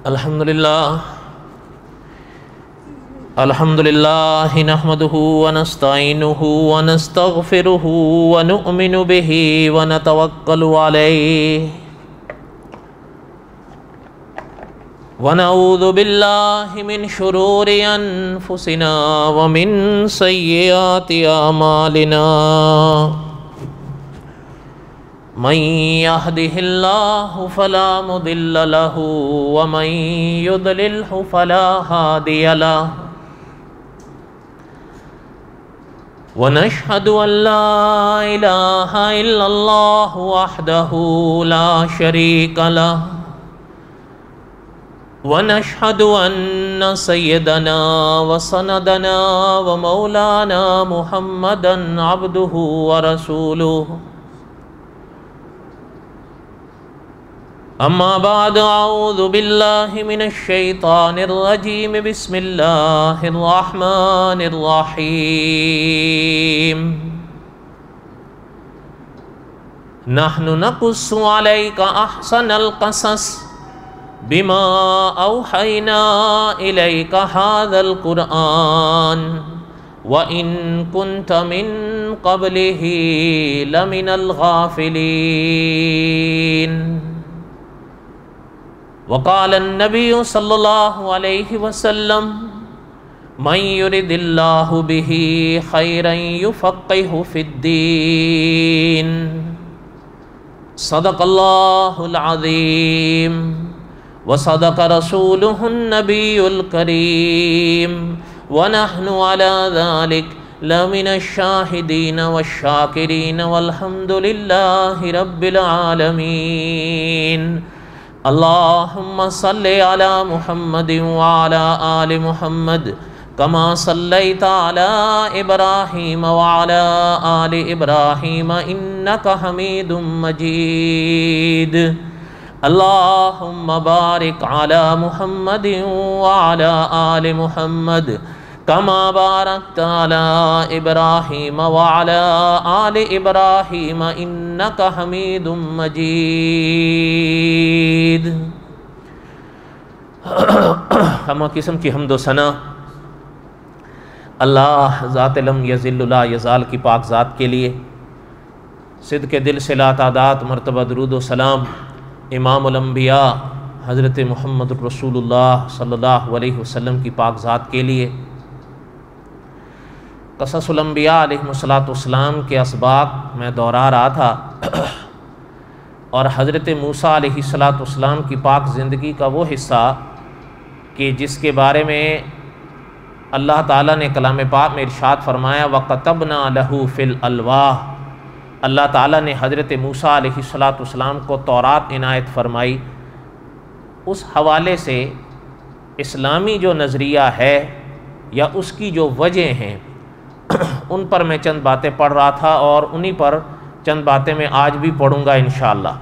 الحمدللہ نحمدہ ونستعینہ ونستغفرہ ونؤمن بہ ونتوکل علیہ ونعوذ باللہ من شرور انفسنا ومن سیئات اعمالنا من يهده الله فلا مضل له ومن يضلله فلا هادي له ونشهد أن لا إله إلا الله وحده لا شريك له ونشهد أن سيدنا وسندنا ومولانا محمدا عبده ورسوله اما بعد اعوذ باللہ من الشیطان الرجیم بسم اللہ الرحمن الرحیم نحن نقص علیک احسن القصص بما اوحینا الیک هذا القرآن وَإِن كُنْتَ مِن قَبْلِهِ لَمِنَ الْغَافِلِينَ وقال النبی صلی اللہ علیہ وسلم من يرد اللہ به خیرا یفقہ فی الدین صدق اللہ العظیم وصدق رسولہ النبی الکریم ونحن على ذلك لمن الشاہدین والشاکرین والحمد للہ رب العالمین اللہم صلی علی محمد وعلی آل محمد کما صلیت علی ابراہیم وعلی آل ابراہیم انکا حمید مجید اللہم بارک علی محمد وعلی آل محمد کما بارکت علی ابراہیم وعلی آل ابراہیم انکا حمید مجید۔ ہمہ قسم کی حمد و ثنا اللہ ذات لم یذل لا یزال کی پاک ذات کے لیے، صدق دل سے لا تعداد مرتبہ درود و سلام امام الانبیاء حضرت محمد رسول اللہ صلی اللہ علیہ وسلم کی پاک ذات کے لیے۔ قصص الانبیاء علیہ السلام کے اسباق میں دہرا رہا تھا، اور حضرت موسیٰ علیہ السلام کی پاک زندگی کا وہ حصہ کہ جس کے بارے میں اللہ تعالیٰ نے کلام پاک میں ارشاد فرمایا وَقَتَبْنَا لَهُ فِي الْأَلْوَاحِ، اللہ تعالیٰ نے حضرت موسیٰ علیہ السلام کو تورات عنایت فرمائی۔ اس حوالے سے اسلامی جو نظریہ ہے یا اس کی جو وجہ ہیں ان پر میں چند باتیں پڑھ رہا تھا، اور انہی پر چند باتیں میں آج بھی پڑھوں گا انشاءاللہ۔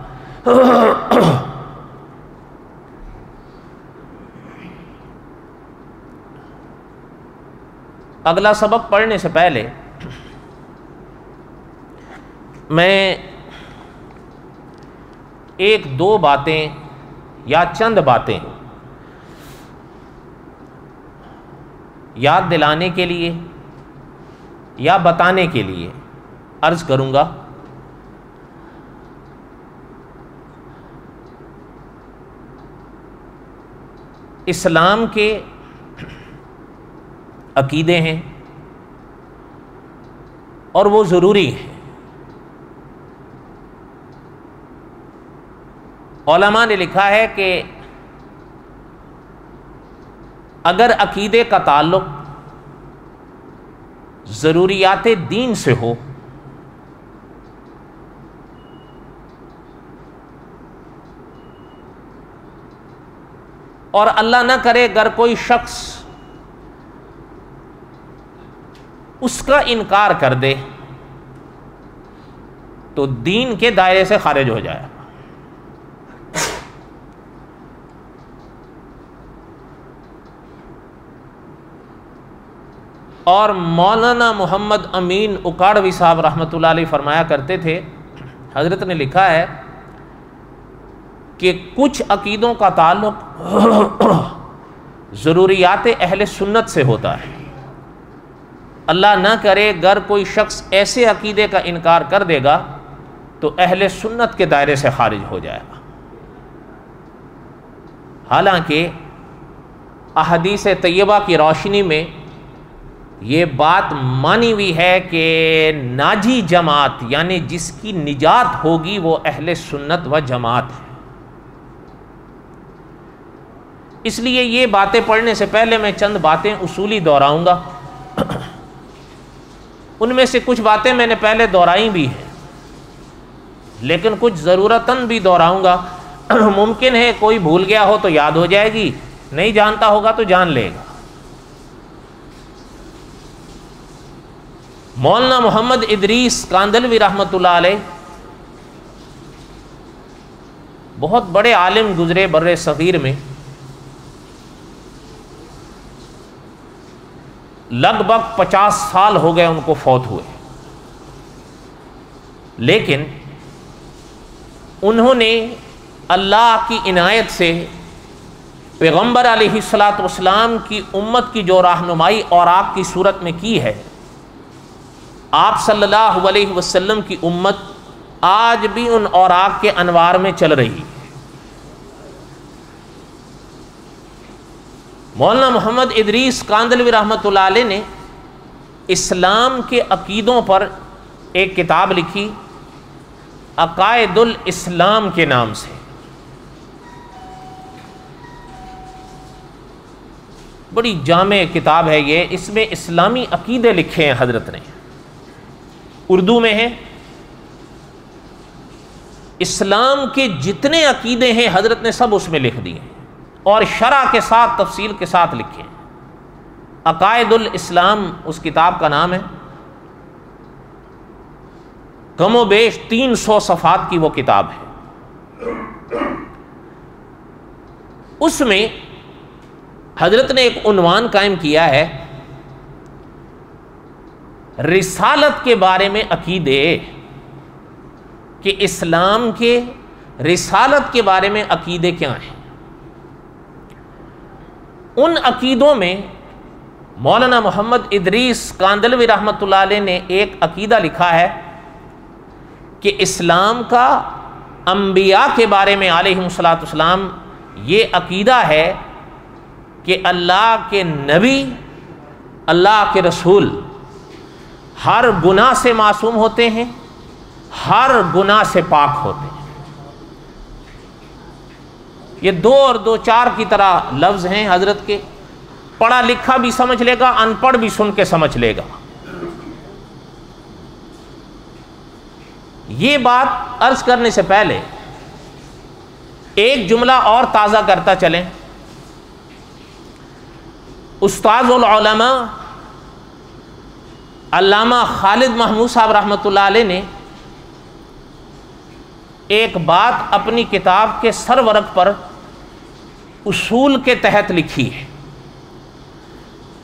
اگلا سبق پڑھنے سے پہلے میں ایک دو باتیں یا چند باتیں یاد دلانے کے لیے یا بتانے کے لیے عرض کروں گا۔ اسلام کے عقیدے ہیں اور وہ ضروری ہیں۔ علماء نے لکھا ہے کہ اگر عقیدے کا تعلق ضروریات دین سے ہو اور اللہ نہ کرے اگر کوئی شخص اس کا انکار کر دے تو دین کے دائرے سے خارج ہو جائے۔ اور مولانا محمد امین اکاڑوی صاحب رحمۃ اللہ علیہ فرمایا کرتے تھے، حضرت نے لکھا ہے کہ کچھ عقیدوں کا تعلق ضروریات اہل سنت سے ہوتا ہے. اللہ نہ کرے اگر کوئی شخص ایسے عقیدے کا انکار کر دے گا تو اہل سنت کے دائرے سے خارج ہو جائے گا. حالانکہ احادیث طیبہ کی روشنی میں یہ بات مانی ہوئی ہے کہ ناجی جماعت یعنی جس کی نجات ہوگی وہ اہل سنت و جماعت ہے. اس لیے یہ باتیں پڑھنے سے پہلے میں چند باتیں اصولی دہراؤں گا. ان میں سے کچھ باتیں میں نے پہلے دہرائی بھی ہیں لیکن کچھ ضرورتاً بھی دہراؤں گا. ممکن ہے کوئی بھول گیا ہو تو یاد ہو جائے گی، نہیں جانتا ہوگا تو جان لے گا. مولانا محمد ادریس کاندھلوی رحمۃ اللہ علیہ بہت بڑے عالم گزرے بر صغیر میں. لگ بھگ 50 سال ہو گئے ان کو فوت ہوئے، لیکن انہوں نے اللہ کی عنایت سے پیغمبر علیہ الصلاۃ والسلام کی امت کی جو رہنمائی اور آپ کی صورت میں کی ہے، آپ صلی اللہ علیہ وسلم کی امت آج بھی ان اوراق کے انوار میں چل رہی ہے. مولانا محمد ادریس کاندھلوی رحمۃ اللہ علیہ نے اسلام کے عقیدوں پر ایک کتاب لکھی عقائد الاسلام کے نام سے. بڑی جامع کتاب ہے یہ. اس میں اسلامی عقیدے لکھے ہیں حضرت نے، اردو میں ہیں. اسلام کے جتنے عقیدے ہیں حضرت نے سب اس میں لکھ دیے اور شرح کے ساتھ تفصیل کے ساتھ لکھے. عقائد الاسلام اس کتاب کا نام ہے. کم و بیش 300 صفحات کی وہ کتاب ہے. اس میں حضرت نے ایک عنوان قائم کیا ہے رسالت کے بارے میں عقیدے، کہ اسلام کے رسالت کے بارے میں عقیدے کیا ہیں. ان عقیدوں میں مولانا محمد ادریس کاندھلوی رحمۃ اللہ علیہ نے ایک عقیدہ لکھا ہے کہ اسلام کا انبیاء کے بارے میں علیہم الصلاۃ والسلام یہ عقیدہ ہے کہ اللہ کے نبی، اللہ کے رسول ہر گناہ سے معصوم ہوتے ہیں، ہر گناہ سے پاک ہوتے ہیں. یہ 2 اور 2 4 کی طرح لفظ ہیں حضرت کے. پڑھا لکھا بھی سمجھ لے گا، ان پڑھ بھی سن کے سمجھ لے گا. یہ بات عرض کرنے سے پہلے ایک جملہ اور تازہ کرتا چلیں. استاذ العلماء علامہ خالد محمود صاحب رحمۃ اللہ علیہ نے ایک بات اپنی کتاب کے سرورق پر اصول کے تحت لکھی ہے.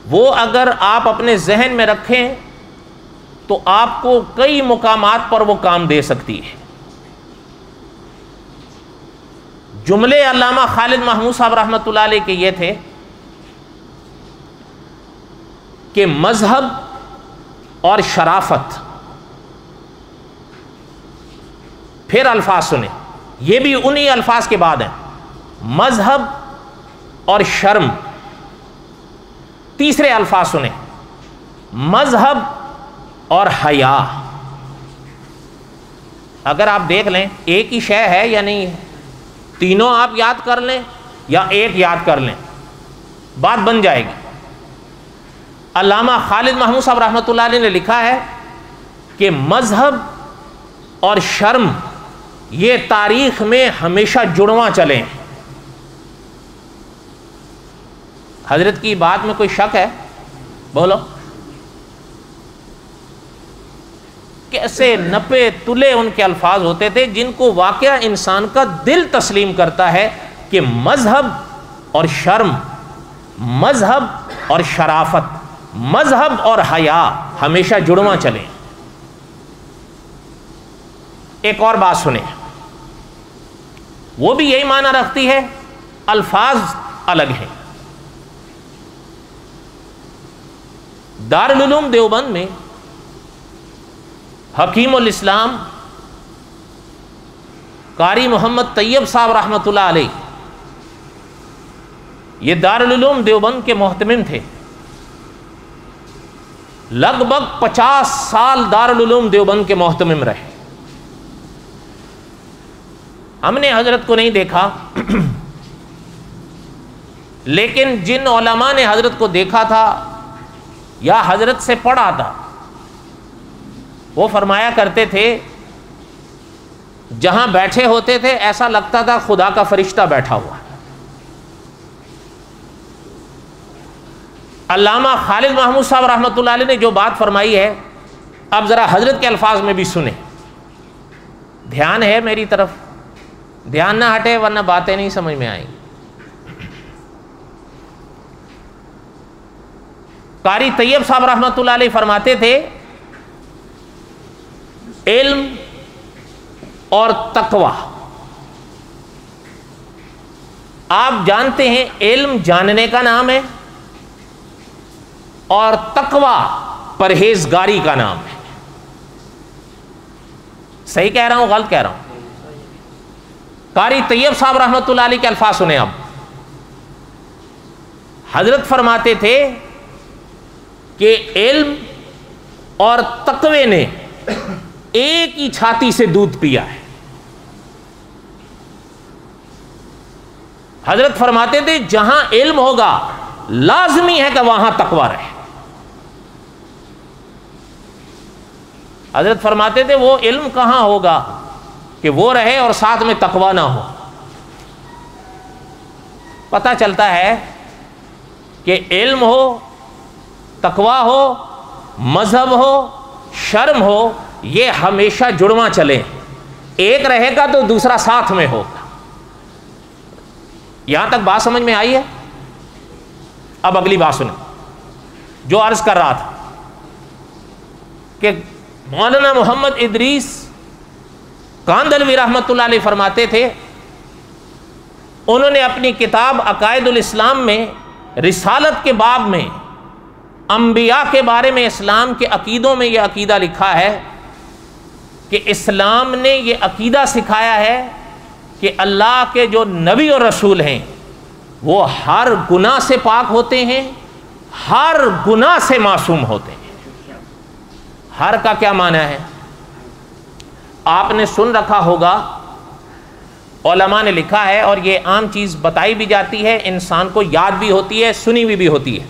وہ اگر آپ اپنے ذہن میں رکھیں تو آپ کو کئی مقامات پر وہ کام دے سکتی ہے. جملے علامہ خالد محمود صاحب رحمۃ اللہ علیہ کے یہ تھے کہ مذہب اور شرافت. پھر الفاظ سنیں، یہ بھی انہی الفاظ کے بعد ہیں. مذہب اور شرم. تیسرے الفاظ سنیں، مذہب اور حیا. اگر آپ دیکھ لیں ایک ہی شے ہے یا نہیں، تینوں آپ یاد کر لیں یا ایک یاد کر لیں، بات بن جائے گی. علامہ خالد محمود صاحب رحمۃ اللہ علیہ نے لکھا ہے کہ مذہب اور شرم یہ تاریخ میں ہمیشہ جڑواں چلے ہیں. حضرت کی بات میں کوئی شک ہے؟ بولو. کیسے نپے تلے ان کے الفاظ ہوتے تھے جن کو واقعہ انسان کا دل تسلیم کرتا ہے کہ مذہب اور شرم، مذہب اور شرافت، مذہب اور حیا ہمیشہ جڑواں چلیں. ایک اور بات سنیں، وہ بھی یہی معنی رکھتی ہے، الفاظ الگ ہیں۔ دارالعلوم دیوبند میں حکیم الاسلام قاری محمد طیب صاحب رحمۃ اللہ علیہ، یہ دارالعلوم دیوبند کے محتمم تھے، لگ بھگ 50 سال دارالعلوم دیوبند کے محتمم رہے۔ ہم نے حضرت کو نہیں دیکھا، لیکن جن علماء نے حضرت کو دیکھا تھا یا حضرت سے پڑھا تھا، وہ فرمایا کرتے تھے جہاں بیٹھے ہوتے تھے ایسا لگتا تھا خدا کا فرشتہ بیٹھا ہوا ہے۔ علامہ خالد محمود صاحب رحمۃ اللہ علیہ نے جو بات فرمائی ہے، اب ذرا حضرت کے الفاظ میں بھی سنیں، دھیان ہے میری طرف، دھیان نہ ہٹے ورنہ باتیں نہیں سمجھ میں آئیں گی۔ قاری طیب صاحب رحمۃ اللہ علیہ فرماتے تھے علم اور تقوی، آپ جانتے ہیں علم جاننے کا نام ہے اور تقوی پرہیزگاری کا نام ہے۔ صحیح کہہ رہا ہوں غلط کہہ رہا ہوں؟ قاری طیب صاحب رحمۃ اللہ علیہ کے الفاظ سنیں اب۔ حضرت فرماتے تھے کہ علم اور تقوی نے ایک ہی چھاتی سے دودھ پیا ہے۔ حضرت فرماتے تھے جہاں علم ہوگا لازمی ہے کہ وہاں تقوی رہے۔ حضرت فرماتے تھے وہ علم کہاں ہوگا کہ وہ رہے اور ساتھ میں تقوی نہ ہو۔ پتہ چلتا ہے کہ علم ہو، تقوی ہو، مذہب ہو، شرم ہو، یہ ہمیشہ جڑواں چلے، ایک رہے گا تو دوسرا ساتھ میں ہوگا۔ یہاں تک بات سمجھ میں آئی ہے؟ اب اگلی بات سنیں جو عرض کر رہا تھا کہ مولانا محمد ادریس کاندھلوی رحمۃ اللہ علیہ فرماتے تھے، انہوں نے اپنی کتاب عقائد الاسلام میں رسالت کے باب میں انبیاء کے بارے میں اسلام کے عقیدوں میں یہ عقیدہ لکھا ہے کہ اسلام نے یہ عقیدہ سکھایا ہے کہ اللہ کے جو نبی اور رسول ہیں وہ ہر گناہ سے پاک ہوتے ہیں، ہر گناہ سے معصوم ہوتے ہیں۔ ہر کا کیا معنی ہے؟ آپ نے سن رکھا ہوگا، علماء نے لکھا ہے اور یہ عام چیز بتائی بھی جاتی ہے، انسان کو یاد بھی ہوتی ہے، سنی ہوئی بھی ہوتی ہے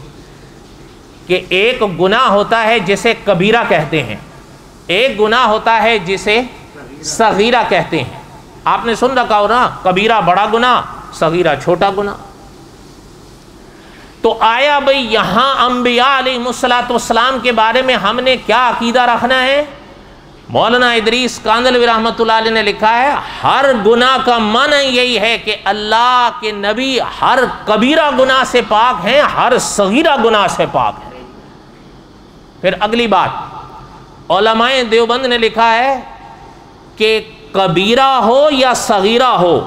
کہ ایک گناہ ہوتا ہے جسے کبیرہ کہتے ہیں، ایک گناہ ہوتا ہے جسے صغیرہ کہتے ہیں۔ آپ نے سن رکھا ہو نا، کبیرہ بڑا گناہ، صغیرہ چھوٹا گناہ۔ تو آیا بھئی یہاں انبیاء علیہ السلام کے بارے میں ہم نے کیا عقیدہ رکھنا ہے؟ مولانا ادریس کاندھلوی رحمۃ اللہ علیہ نے لکھا ہے ہر گناہ کا معنی یہی ہے کہ اللہ کے نبی ہر کبیرہ گناہ سے پاک ہیں، ہر صغیرہ گناہ سے پاک ہیں۔ پھر اگلی بات، علماء دیوبند نے لکھا ہے کہ کبیرہ ہو یا صغیرہ ہو،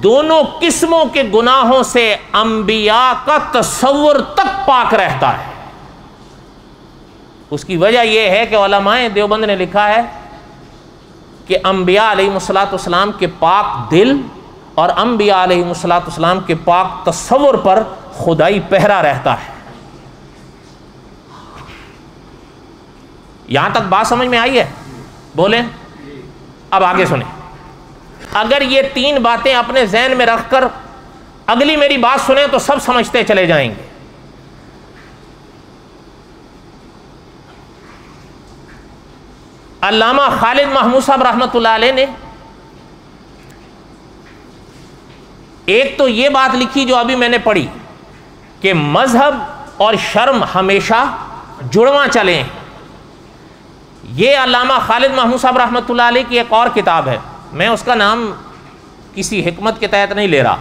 دونوں قسموں کے گناہوں سے انبیاء کا تصور تک پاک رہتا ہے۔ اس کی وجہ یہ ہے کہ علماء دیوبند نے لکھا ہے کہ انبیاء علیہ السلام کے پاک دل اور انبیاء علیہ السلام کے پاک تصور پر خدائی پہرا رہتا ہے۔ یہاں تک بات سمجھ میں آئی ہے؟ بولیں اب آگے سنیں۔ اگر یہ تین باتیں اپنے ذہن میں رکھ کر اگلی میری بات سنیں تو سب سمجھتے چلے جائیں گے۔ علامہ خالد محمود صاحب رحمۃ اللہ علیہ نے ایک تو یہ بات لکھی جو ابھی میں نے پڑھی کہ مذہب اور شرم ہمیشہ جڑواں چلیں۔ یہ علامہ خالد محمود صاحب رحمۃ اللہ علیہ کی ایک اور کتاب ہے، میں اس کا نام کسی حکمت کے تحت نہیں لے رہا،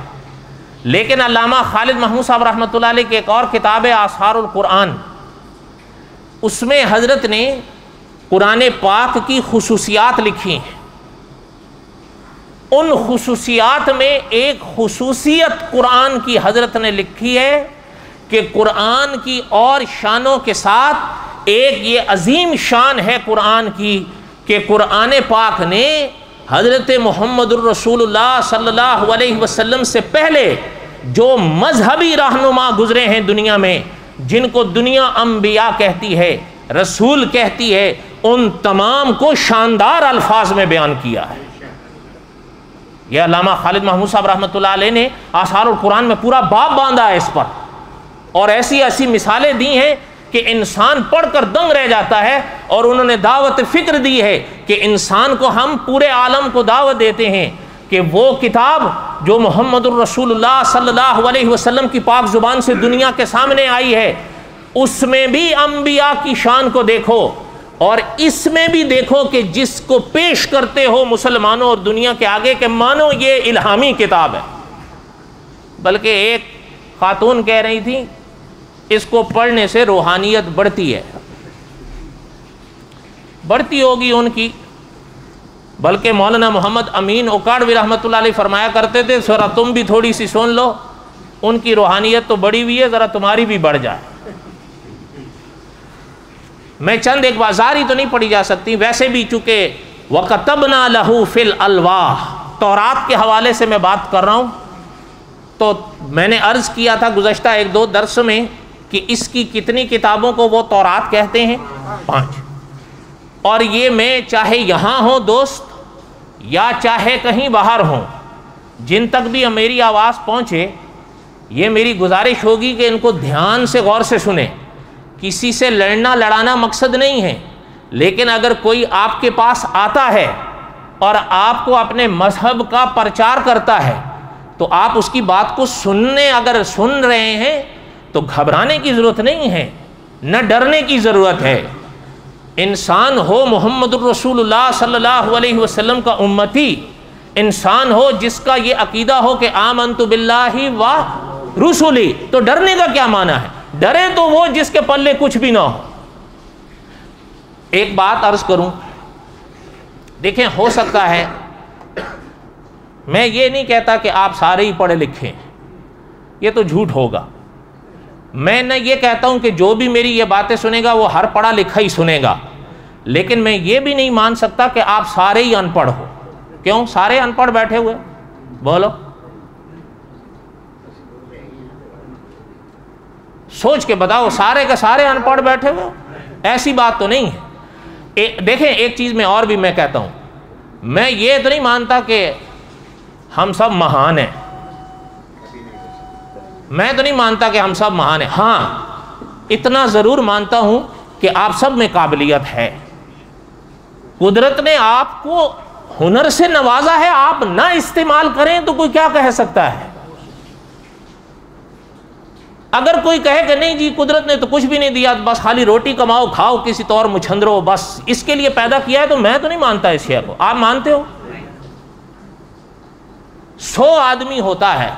لیکن علامہ خالد محمود صاحب رحمۃ اللہ علیہ کی ایک اور کتاب ہے آثار القرآن، اس میں حضرت نے قرآن پاک کی خصوصیات لکھی ہیں۔ ان خصوصیات میں ایک خصوصیت قرآن کی حضرت نے لکھی ہے کہ قرآن کی اور شانوں کے ساتھ ایک یہ عظیم شان ہے قرآن کی کہ قرآن پاک نے حضرت محمد الرسول اللہ صلی اللہ علیہ وسلم سے پہلے جو مذہبی رہنما گزرے ہیں دنیا میں، جن کو دنیا انبیاء کہتی ہے، رسول کہتی ہے، ان تمام کو شاندار الفاظ میں بیان کیا ہے۔ یہ علامہ خالد محمود صاحب رحمۃ اللہ علیہ نے آثار القرآن میں پورا باب باندھا ہے اس پر، اور ایسی ایسی مثالیں دی ہیں کہ انسان پڑھ کر دنگ رہ جاتا ہے۔ اور انہوں نے دعوت فکر دی ہے کہ انسان کو ہم پورے عالم کو دعوت دیتے ہیں کہ وہ کتاب جو محمد الرسول اللہ صلی اللہ علیہ وسلم کی پاک زبان سے دنیا کے سامنے آئی ہے، اس میں بھی انبیاء کی شان کو دیکھو، اور اس میں بھی دیکھو کہ جس کو پیش کرتے ہو مسلمانوں اور دنیا کے آگے کہ مانو یہ الہامی کتاب ہے۔ بلکہ ایک خاتون کہہ رہی تھی اس کو پڑھنے سے روحانیت بڑھتی ہے، بڑھتی ہوگی ان کی، بلکہ مولانا محمد امین اوکاڑوی رحمۃ اللہ علیہ فرمایا کرتے تھے ذرا تم بھی تھوڑی سی سن لو، ان کی روحانیت تو بڑی ہوئی ہے، ذرا تمہاری بھی بڑھ جائے۔ میں چند ایک بازاری تو نہیں پڑھی جا سکتی، ویسے بھی چونکہ وَكَتَبْنَا لَهُ فِي الْأَلْوَاحِ تورات کے حوالے سے میں بات کر رہا ہوں، تو میں نے عرض کیا تھا گزشتہ ایک دو درس میں کہ اس کی کتنی کتابوں کو وہ تورات کہتے ہیں؟ 5۔ اور یہ میں چاہے یہاں ہوں دوست یا چاہے کہیں باہر ہوں، جن تک بھی میری آواز پہنچے، یہ میری گزارش ہوگی کہ ان کو دھیان سے غور سے سنیں۔ کسی سے لڑنا لڑانا مقصد نہیں ہے، لیکن اگر کوئی آپ کے پاس آتا ہے اور آپ کو اپنے مذہب کا پرچار کرتا ہے تو آپ اس کی بات کو اگر سن رہے ہیں تو گھبرانے کی ضرورت نہیں ہے، نہ ڈرنے کی ضرورت ہے۔ انسان ہو محمد الرسول اللہ صلی اللہ علیہ وسلم کا امتی، انسان ہو جس کا یہ عقیدہ ہو کہ آمنت باللہ و رسولی، تو ڈرنے کا کیا معنی ہے؟ ڈرے تو وہ جس کے پلے کچھ بھی نہ ہو۔ ایک بات عرض کروں، دیکھیں ہو سکتا ہے، میں یہ نہیں کہتا کہ آپ سارے ہی پڑھے لکھے، یہ تو جھوٹ ہوگا۔ میں نہ یہ کہتا ہوں کہ جو بھی میری یہ باتیں سنے گا وہ ہر پڑھا لکھا ہی سنے گا، لیکن میں یہ بھی نہیں مان سکتا کہ آپ سارے ہی ان پڑھ ہو۔ کیوں؟ سارے ان پڑھ بیٹھے ہوئے؟ بولو، سوچ کے بتاؤ، سارے کے سارے ان پڑھ بیٹھے ہوئے؟ ایسی بات تو نہیں ہے۔ دیکھیں ایک چیز میں اور بھی میں کہتا ہوں، میں یہ تو نہیں مانتا کہ ہم سب مہان ہیں، میں تو نہیں مانتا کہ ہم سب مہان ہیں۔ ہاں اتنا ضرور مانتا ہوں کہ آپ سب میں قابلیت ہے، قدرت نے آپ کو ہنر سے نوازا ہے، آپ نہ استعمال کریں تو کوئی کیا کہہ سکتا ہے؟ اگر کوئی کہے کہ نہیں جی قدرت نے تو کچھ بھی نہیں دیا، بس خالی روٹی کماؤ کھاؤ کسی طور مچھندرو، بس اس کے لیے پیدا کیا ہے، تو میں تو نہیں مانتا اس شے کو۔ آپ مانتے ہو؟ 100 آدمی ہوتا ہے،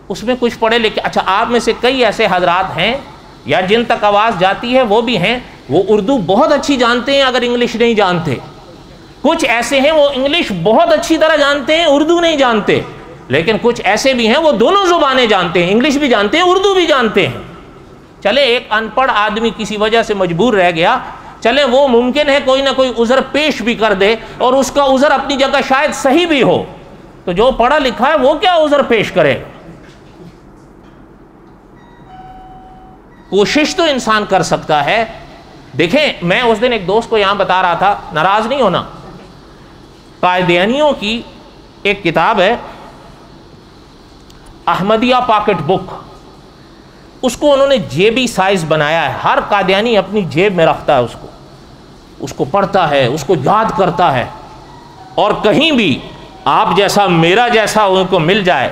اس میں کچھ پڑھے لکھے، اچھا آپ میں سے کئی ایسے حضرات ہیں یا جن تک آواز جاتی ہے وہ بھی ہیں، وہ اردو بہت اچھی جانتے ہیں اگر انگلش نہیں جانتے، کچھ ایسے ہیں وہ انگلش بہت اچھی طرح جانتے ہیں اردو نہیں جانتے، لیکن کچھ ایسے بھی ہیں وہ دونوں زبانیں جانتے ہیں، انگلش بھی جانتے ہیں اردو بھی جانتے ہیں۔ چلے ایک ان پڑھ آدمی کسی وجہ سے مجبور رہ گیا، چلے وہ ممکن ہے کوئی نہ کوئی عذر پیش بھی کر دے، اور اس کا عذر اپنی جگہ شاید صحیح بھی ہو، تو جو پڑھا لکھا ہے وہ کیا عذر پیش کرے؟ کوشش تو انسان کر سکتا ہے۔ دیکھیں میں اس دن ایک دوست کو یہاں بتا رہا تھا، ناراض نہیں ہونا، قادیانیوں کی ایک کتاب ہے احمدیہ پاکٹ بک، اس کو انہوں نے جیبی سائز بنایا ہے، ہر قادیانی اپنی جیب میں رکھتا ہے اس کو پڑھتا ہے، اس کو یاد کرتا ہے، اور کہیں بھی آپ جیسا میرا جیسا ان کو مل جائے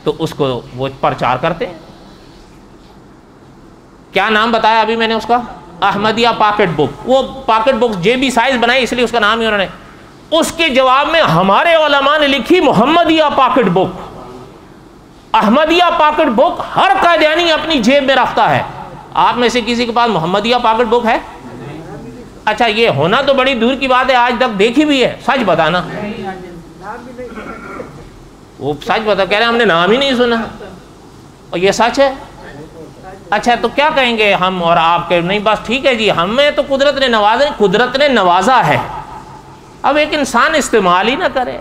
تو اس کو وہ پرچار کرتے ہیں۔ کیا نام بتایا ابھی میں نے اس کا؟ احمدیہ پاکٹ بک۔ وہ پاکٹ بک جیبی سائز بنائی اس لیے اس کا نام ہی انہوں نے، اس کے جواب میں ہمارے علماء نے لکھی محمدیہ پاکٹ بک۔ احمدیہ پاکٹ بک ہر قادیانی اپنی جیب میں رکھتا ہے۔ آپ میں سے کسی کے پاس محمدیہ پاکٹ بک ہے؟ اچھا یہ ہونا تو بڑی دور کی بات ہے، آج تک دیکھی بھی ہے؟ سچ بتانا، وہ سچ بتا کہہ رہے ہیں ہم نے نام ہی نہیں سنا، اور یہ سچ ہے؟ اچھا تو کیا کہیں گے ہم اور آپ کے؟ نہیں بس ٹھیک ہے جی، ہمیں تو قدرت نے نوازا، قدرت نے نوازا ہے، اب ایک انسان استعمال ہی نہ کرے۔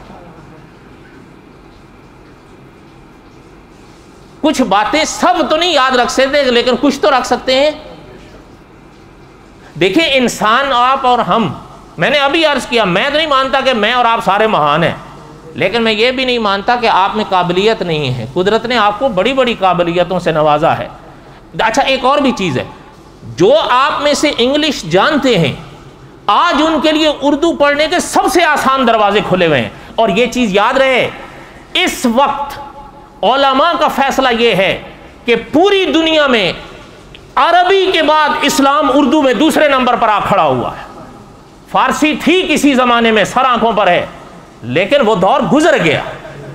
کچھ باتیں سب تو نہیں یاد رکھ سکتے لیکن کچھ تو رکھ سکتے ہیں۔ دیکھیں انسان آپ اور ہم، میں نے ابھی عرض کیا میں تو نہیں مانتا کہ میں اور آپ سارے مہان ہیں، لیکن میں یہ بھی نہیں مانتا کہ آپ میں قابلیت نہیں ہے۔ قدرت نے آپ کو بڑی بڑی قابلیتوں سے نوازا ہے۔ اچھا ایک اور بھی چیز ہے، جو آپ میں سے انگلش جانتے ہیں آج ان کے لیے اردو پڑھنے کے سب سے آسان دروازے کھلے ہوئے ہیں، اور یہ چیز یاد رہے اس وقت علماء کا فیصلہ یہ ہے کہ پوری دنیا میں عربی کے بعد اسلام اردو میں دوسرے نمبر پر آ کھڑا ہوا ہے۔ فارسی تھی کسی زمانے میں سر آنکھوں پر ہے، لیکن وہ دور گزر گیا۔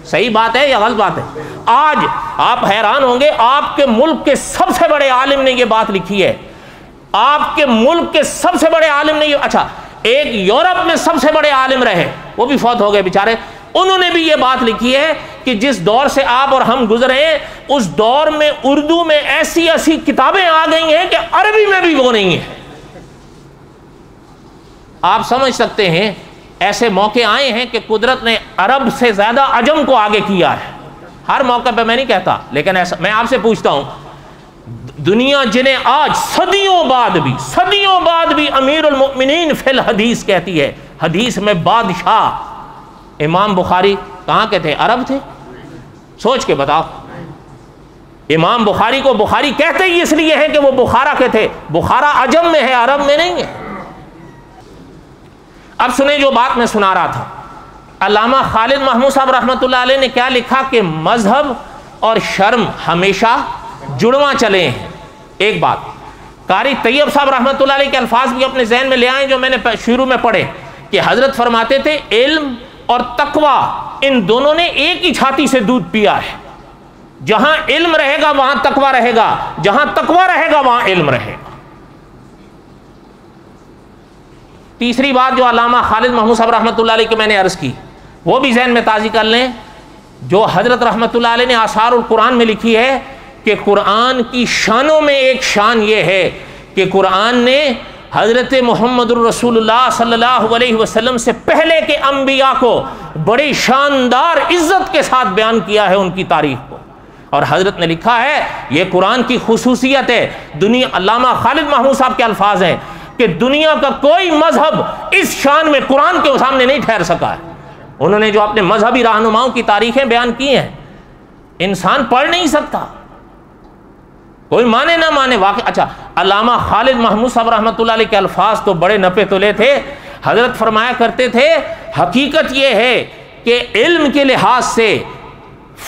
صحیح بات ہے یا غلط بات ہے؟ آج آپ حیران ہوں گے، آپ کے ملک کے سب سے بڑے عالم نے یہ بات لکھی ہے، آپ کے ملک کے سب سے بڑے عالم نے یہ، اچھا ایک یورپ میں سب سے بڑے عالم رہے، وہ بھی فوت ہو گئے بیچارے، انہوں نے بھی یہ بات لکھی ہے کہ جس دور سے آپ اور ہم گزرے ہیں اس دور میں اردو میں ایسی ایسی کتابیں آ گئی ہیں کہ عربی میں بھی وہ نہیں ہے۔ آپ سمجھ سکتے ہیں ایسے موقع آئے ہیں کہ قدرت نے عرب سے زیادہ عجم کو آگے کیا ہے۔ ہر موقع پہ میں نہیں کہتا، لیکن ایسا میں آپ سے پوچھتا ہوں، دنیا جنہیں آج صدیوں بعد بھی امیر المؤمنین فی الحدیث کہتی ہے، حدیث میں بادشاہ، امام بخاری کہاں کے تھے؟ عرب تھے؟ سوچ کے بتاؤ۔ امام بخاری کو بخاری کہتے ہی اس لیے ہے کہ وہ بخارا کے تھے، بخارا عجم میں ہے، عرب میں نہیں ہے۔ اب سنیں جو بات میں سنا رہا تھا، علامہ خالد محمود صاحب رحمۃ اللہ علیہ نے کیا لکھا کہ مذہب اور شرم ہمیشہ جڑواں چلے ہیں۔ ایک بات قاری طیب صاحب رحمۃ اللہ علیہ کے الفاظ بھی اپنے ذہن میں لے آئیں جو میں نے شروع میں پڑھے، کہ حضرت فرماتے تھے علم اور تقوی ان دونوں نے ایک ہی چھاتی سے دودھ پیا ہے، جہاں علم رہے گا وہاں تقوی رہے گا، جہاں تقوی رہے گا وہاں علم رہے گا۔ تیسری بات جو علامہ خالد محمود صاحب رحمۃ اللہ علیہ کی میں نے عرض کی، وہ بھی ذہن میں تازی کر لیں، جو حضرت رحمۃ اللہ علیہ نے آثار القرآن میں لکھی ہے کہ قرآن کی شانوں میں ایک شان یہ ہے کہ قرآن نے حضرت محمد الرسول اللہ صلی اللہ علیہ وسلم سے پہلے کے انبیاء کو بڑی شاندار عزت کے ساتھ بیان کیا ہے ان کی تاریخ کو، اور حضرت نے لکھا ہے یہ قرآن کی خصوصیت ہے۔ دنیا، علامہ خالد محمود صاحب کے الفاظ ہیں کہ دنیا کا کوئی مذہب اس شان میں قرآن کے سامنے نہیں ٹھہر سکا ہے۔ انہوں نے جو اپنے مذہبی رہنماؤں کی تاریخیں بیان کی ہیں انسان پڑھ نہیں سکتا، کوئی مانے نہ مانے واقع۔ اچھا علامہ خالد محمود صاحب رحمۃ اللہ علیہ کے الفاظ تو بڑے نپے تلے تھے، حضرت فرمایا کرتے تھے حقیقت یہ ہے کہ علم کے لحاظ سے،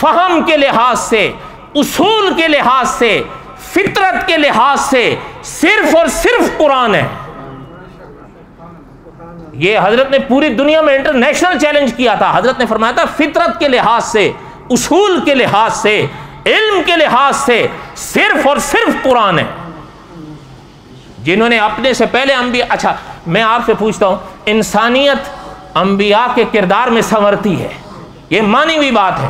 فہم کے لحاظ سے، اصول کے لحاظ سے، فطرت کے لحاظ سے صرف اور صرف قرآن ہے۔ یہ حضرت نے پوری دنیا میں انٹرنیشنل چیلنج کیا تھا۔ حضرت نے فرمایا تھا فطرت کے لحاظ سے، اصول کے لحاظ سے، علم کے لحاظ سے صرف اور صرف قرآن ہے۔ جنہوں نے اپنے سے پہلے انبیاء، اچھا میں آپ سے پوچھتا ہوں، انسانیت انبیاء کے کردار میں سنورتی ہے، یہ مانی ہوئی بات ہے۔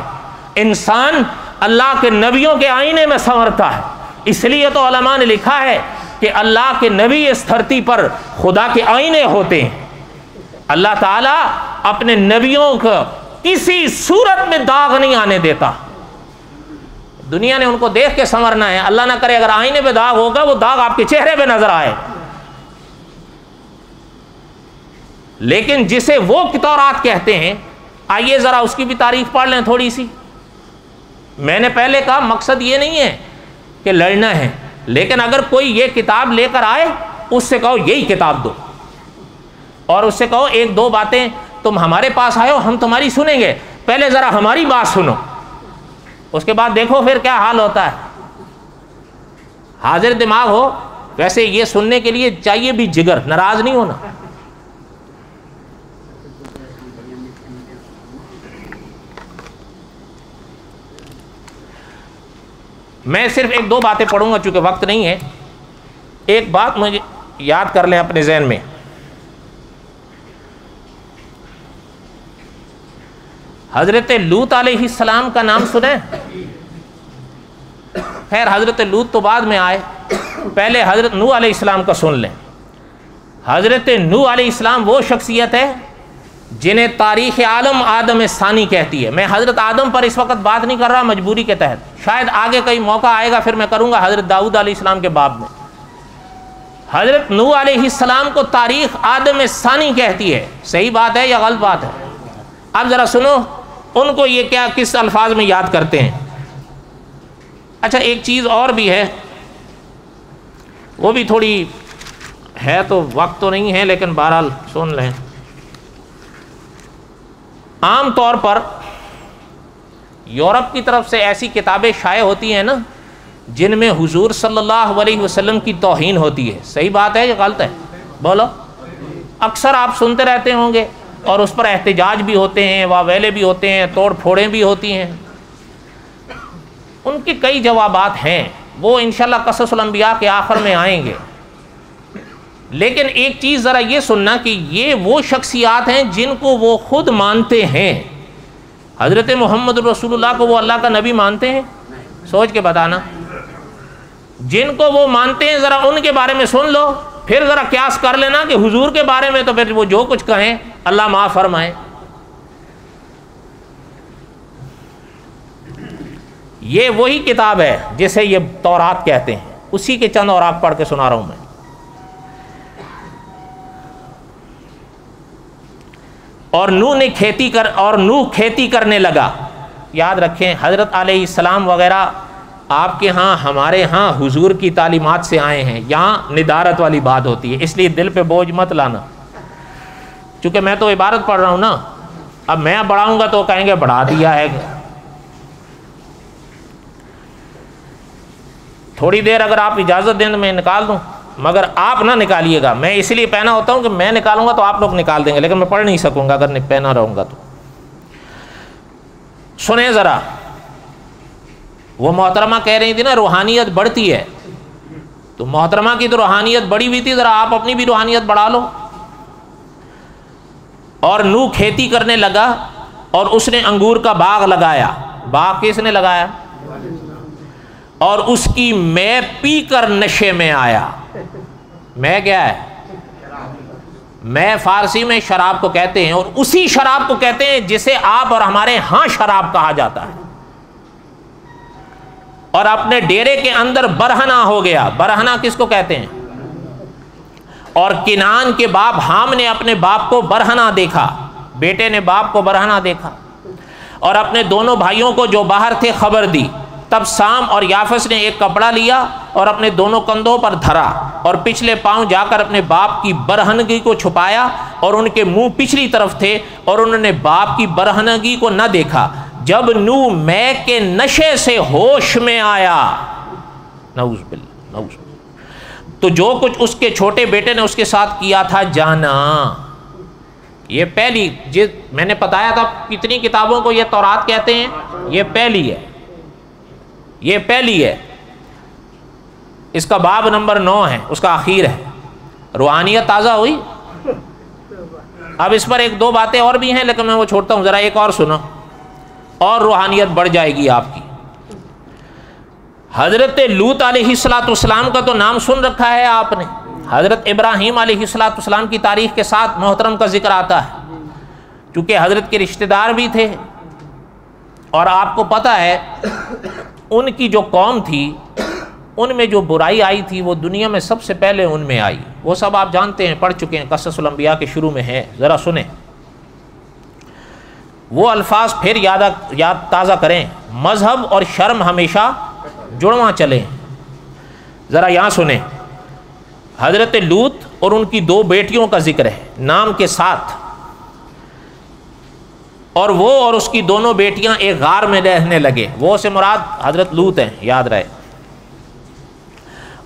انسان اللہ کے نبیوں کے آئینے میں سنورتا ہے، اس لیے تو علماء نے لکھا ہے کہ اللہ کے نبی اس دھرتی پر خدا کے آئینے ہوتے ہیں۔ اللہ تعالیٰ اپنے نبیوں کو کسی صورت میں داغ نہیں آنے دیتا۔ دنیا نے ان کو دیکھ کے سنورنا ہے، اللہ نہ کرے اگر آئینے پہ داغ ہوگا وہ داغ آپ کے چہرے پہ نظر آئے۔ لیکن جسے وہ تورات کہتے ہیں، آئیے ذرا اس کی بھی تاریخ پڑھ لیں تھوڑی سی۔ میں نے پہلے کہا مقصد یہ نہیں ہے کہ لڑنا ہے، لیکن اگر کوئی یہ کتاب لے کر آئے اس سے کہو یہی کتاب دو، اور اس سے کہو ایک دو باتیں تم ہمارے پاس آئے ہو ہم تمہاری سنیں گے، پہلے ذرا ہماری بات سنو، اس کے بعد دیکھو پھر کیا حال ہوتا ہے۔ حاضر دماغ ہو، ویسے یہ سننے کے لیے چاہیے بھی جگر، ناراض نہیں ہونا۔ میں صرف ایک دو باتیں پڑھوں گا چونکہ وقت نہیں ہے۔ ایک بات مجھے یاد کر لیں اپنے ذہن میں، حضرت لوط علیہ السلام کا نام سنیں؟ خیر حضرت لوط تو بعد میں آئے، پہلے حضرت نوح علیہ السلام کا سن لیں۔ حضرت نوح علیہ السلام وہ شخصیت ہے جنہیں تاریخ عالم آدم ثانی کہتی ہے۔ میں حضرت آدم پر اس وقت بات نہیں کر رہا مجبوری کے تحت، شاید آگے کئی موقع آئے گا پھر میں کروں گا حضرت داؤد علیہ السلام کے باب میں۔ حضرت نوح علیہ السلام کو تاریخ آدم ثانی کہتی ہے، صحیح بات ہے یا غلط بات ہے؟ اب ذرا سنو ان کو یہ کیا کس الفاظ میں یاد کرتے ہیں۔ اچھا ایک چیز اور بھی ہے، وہ بھی تھوڑی ہے تو وقت تو نہیں ہے لیکن بہرحال سن لیں۔ عام طور پر یورپ کی طرف سے ایسی کتابیں شائع ہوتی ہیں نا جن میں حضور صلی اللہ علیہ وسلم کی توہین ہوتی ہے، صحیح بات ہے یا غلط ہے؟ بولو۔ اکثر آپ سنتے رہتے ہوں گے اور اس پر احتجاج بھی ہوتے ہیں، واویلے بھی ہوتے ہیں، توڑ پھوڑیں بھی ہوتی ہیں۔ ان کے کئی جوابات ہیں، وہ انشاءاللہ قصص الانبیاء کے آخر میں آئیں گے۔ لیکن ایک چیز ذرا یہ سننا کہ یہ وہ شخصیات ہیں جن کو وہ خود مانتے ہیں۔ حضرت محمد رسول اللہ کو وہ اللہ کا نبی مانتے ہیں؟ سوچ کے بتانا۔ جن کو وہ مانتے ہیں ذرا ان کے بارے میں سن لو، پھر ذرا قیاس کر لینا کہ حضور کے بارے میں تو پھر وہ جو کچھ کہیں اللہ معاف فرمائے۔ یہ وہی کتاب ہے جسے یہ تورات کہتے ہیں، اسی کے چند اوراق پڑھ کے سنا رہا ہوں میں۔ اور نوح کھیتی کرنے لگا۔ یاد رکھیں حضرت علیہ السلام وغیرہ آپ کے ہاں ہمارے ہاں حضور کی تعلیمات سے آئے ہیں، یہاں ندارت والی بات ہوتی ہے، اس لیے دل پہ بوجھ مت لانا، چونکہ میں تو عبارت پڑھ رہا ہوں نا، اب میں بڑھاؤں گا تو کہیں گے بڑھا دیا ہے۔ تھوڑی دیر اگر آپ اجازت دیں تو میں نکال دوں، مگر آپ نہ نکالیے گا، میں اس لیے پہنا ہوتا ہوں کہ میں نکالوں گا تو آپ لوگ نکال دیں گے، لیکن میں پڑھ نہیں سکوں گا اگر پہنا رہوں گا تو۔ سنیں ذرا، وہ محترمہ کہہ رہی تھی نا روحانیت بڑھتی ہے، تو محترمہ کی تو روحانیت بڑھی ہوئی تھی، ذرا آپ اپنی بھی روحانیت بڑھا لو۔ اور نوح کھیتی کرنے لگا اور اس نے انگور کا باغ لگایا۔ باغ کس نے لگایا؟ اور اس کی مے پی کر نشے میں آیا۔ میں کیا ہے؟ میں فارسی میں شراب کو کہتے ہیں، اور اسی شراب کو کہتے ہیں جسے آپ اور ہمارے ہاں شراب کہا جاتا ہے۔ اور اپنے ڈیرے کے اندر برہنہ ہو گیا۔ برہنہ کس کو کہتے ہیں؟ اور کنعان کے باپ حام نے اپنے باپ کو برہنہ دیکھا، بیٹے نے باپ کو برہنہ دیکھا، اور اپنے دونوں بھائیوں کو جو باہر تھے خبر دی۔ تب سام اور یافس نے ایک کپڑا لیا اور اپنے دونوں کندھوں پر دھرا اور پچھلے پاؤں جا کر اپنے باپ کی برہنگی کو چھپایا، اور ان کے منہ پچھلی طرف تھے اور انہوں نے باپ کی برہنگی کو نہ دیکھا۔ جب نوح مے کے نشے سے ہوش میں آیا، نعوذ باللہ، نعوذ باللہ، تو جو کچھ اس کے چھوٹے بیٹے نے اس کے ساتھ کیا تھا جانا۔ یہ پہلی میں نے بتایا تھا کتنی کتابوں کو یہ تورات کہتے ہیں، یہ پہلی ہے، یہ پہلی ہے، اس کا باب نمبر 9 ہے، اس کا آخر ہے۔ روحانیت تازہ ہوئی۔ اب اس پر ایک دو باتیں اور بھی ہیں لیکن میں وہ چھوڑتا ہوں، ذرا ایک اور سنو اور روحانیت بڑھ جائے گی آپ کی۔ حضرت لوط علیہ السلام کا تو نام سن رکھا ہے آپ نے، حضرت ابراہیم علیہ السلام کی تاریخ کے ساتھ محترم کا ذکر آتا ہے، چونکہ حضرت کے رشتہ دار بھی تھے، اور آپ کو پتہ ہے ان کی جو قوم تھی ان میں جو برائی آئی تھی وہ دنیا میں سب سے پہلے ان میں آئی۔ وہ سب آپ جانتے ہیں، پڑھ چکے ہیں، قصص الانبیاء کے شروع میں ہے، ذرا سنیں وہ الفاظ پھر یاد تازہ کریں۔ مذہب اور شرم ہمیشہ جڑواں چلیں۔ ذرا یہاں سنیں، حضرت لوط اور ان کی 2 بیٹیوں کا ذکر ہے نام کے ساتھ، اور وہ اور اس کی دونوں بیٹیاں ایک غار میں رہنے لگے۔ وہ سے مراد حضرت لوط ہیں، یاد رہے۔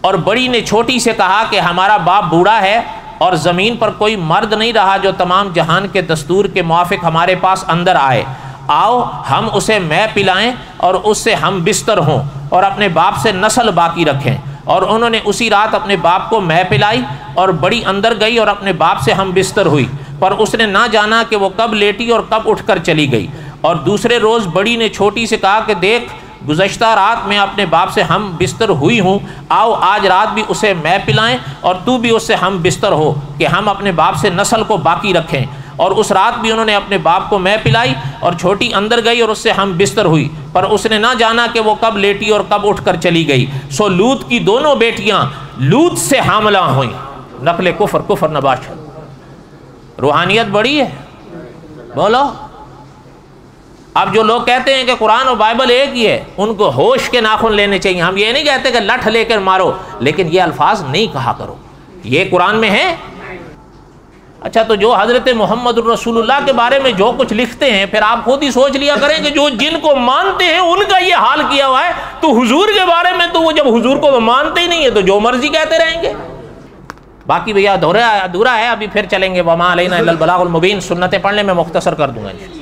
اور بڑی نے چھوٹی سے کہا کہ ہمارا باپ بوڑھا ہے اور زمین پر کوئی مرد نہیں رہا جو تمام جہان کے دستور کے موافق ہمارے پاس اندر آئے، آؤ ہم اسے مے پلائیں اور اس سے ہم بستر ہوں اور اپنے باپ سے نسل باقی رکھیں۔ اور انہوں نے اسی رات اپنے باپ کو مے پلائی، اور بڑی اندر گئی اور اپنے باپ سے ہم بستر ہوئی، پر اس نے نہ جانا کہ وہ کب لیٹی اور کب اٹھ کر چلی گئی۔ اور دوسرے روز بڑی نے چھوٹی سے کہا کہ دیکھ گزشتہ رات میں اپنے باپ سے ہم بستر ہوئی ہوں، آؤ آج رات بھی اسے میں پلائیں اور تو بھی اس سے ہم بستر ہو کہ ہم اپنے باپ سے نسل کو باقی رکھیں۔ اور اس رات بھی انہوں نے اپنے باپ کو میں پلائی اور چھوٹی اندر گئی اور اس سے ہم بستر ہوئی، پر اس نے نہ جانا کہ وہ کب لیٹی اور کب اٹھ کر چلی گئی۔ سو لوط کی دونوں بیٹیاں لوط سے حاملہ ہوئیں۔ نقل کفر نباشت، روحانیت بڑی ہے، بولو۔ اب جو لوگ کہتے ہیں کہ قرآن اور بائبل ایک ہی ہے، ان کو ہوش کے ناخن لینے چاہیے۔ ہم یہ نہیں کہتے کہ لٹھ لے کر مارو، لیکن یہ الفاظ نہیں کہا کرو، یہ قرآن میں ہے۔ اچھا تو جو حضرت محمد الرسول اللہ کے بارے میں جو کچھ لکھتے ہیں، پھر آپ خود ہی سوچ لیا کریں کہ جو جن کو مانتے ہیں ان کا یہ حال کیا ہوا ہے، تو حضور کے بارے میں تو وہ جب حضور کو وہ مانتے ہی نہیں ہے تو جو مرضی کہتے رہیں گے۔ باقی بھیا ادھورا ہے، ابھی پھر چلیں گے۔ وما علینا الا البلاغ المبین، سنتیں پڑھنے میں مختصر کر دوں گا۔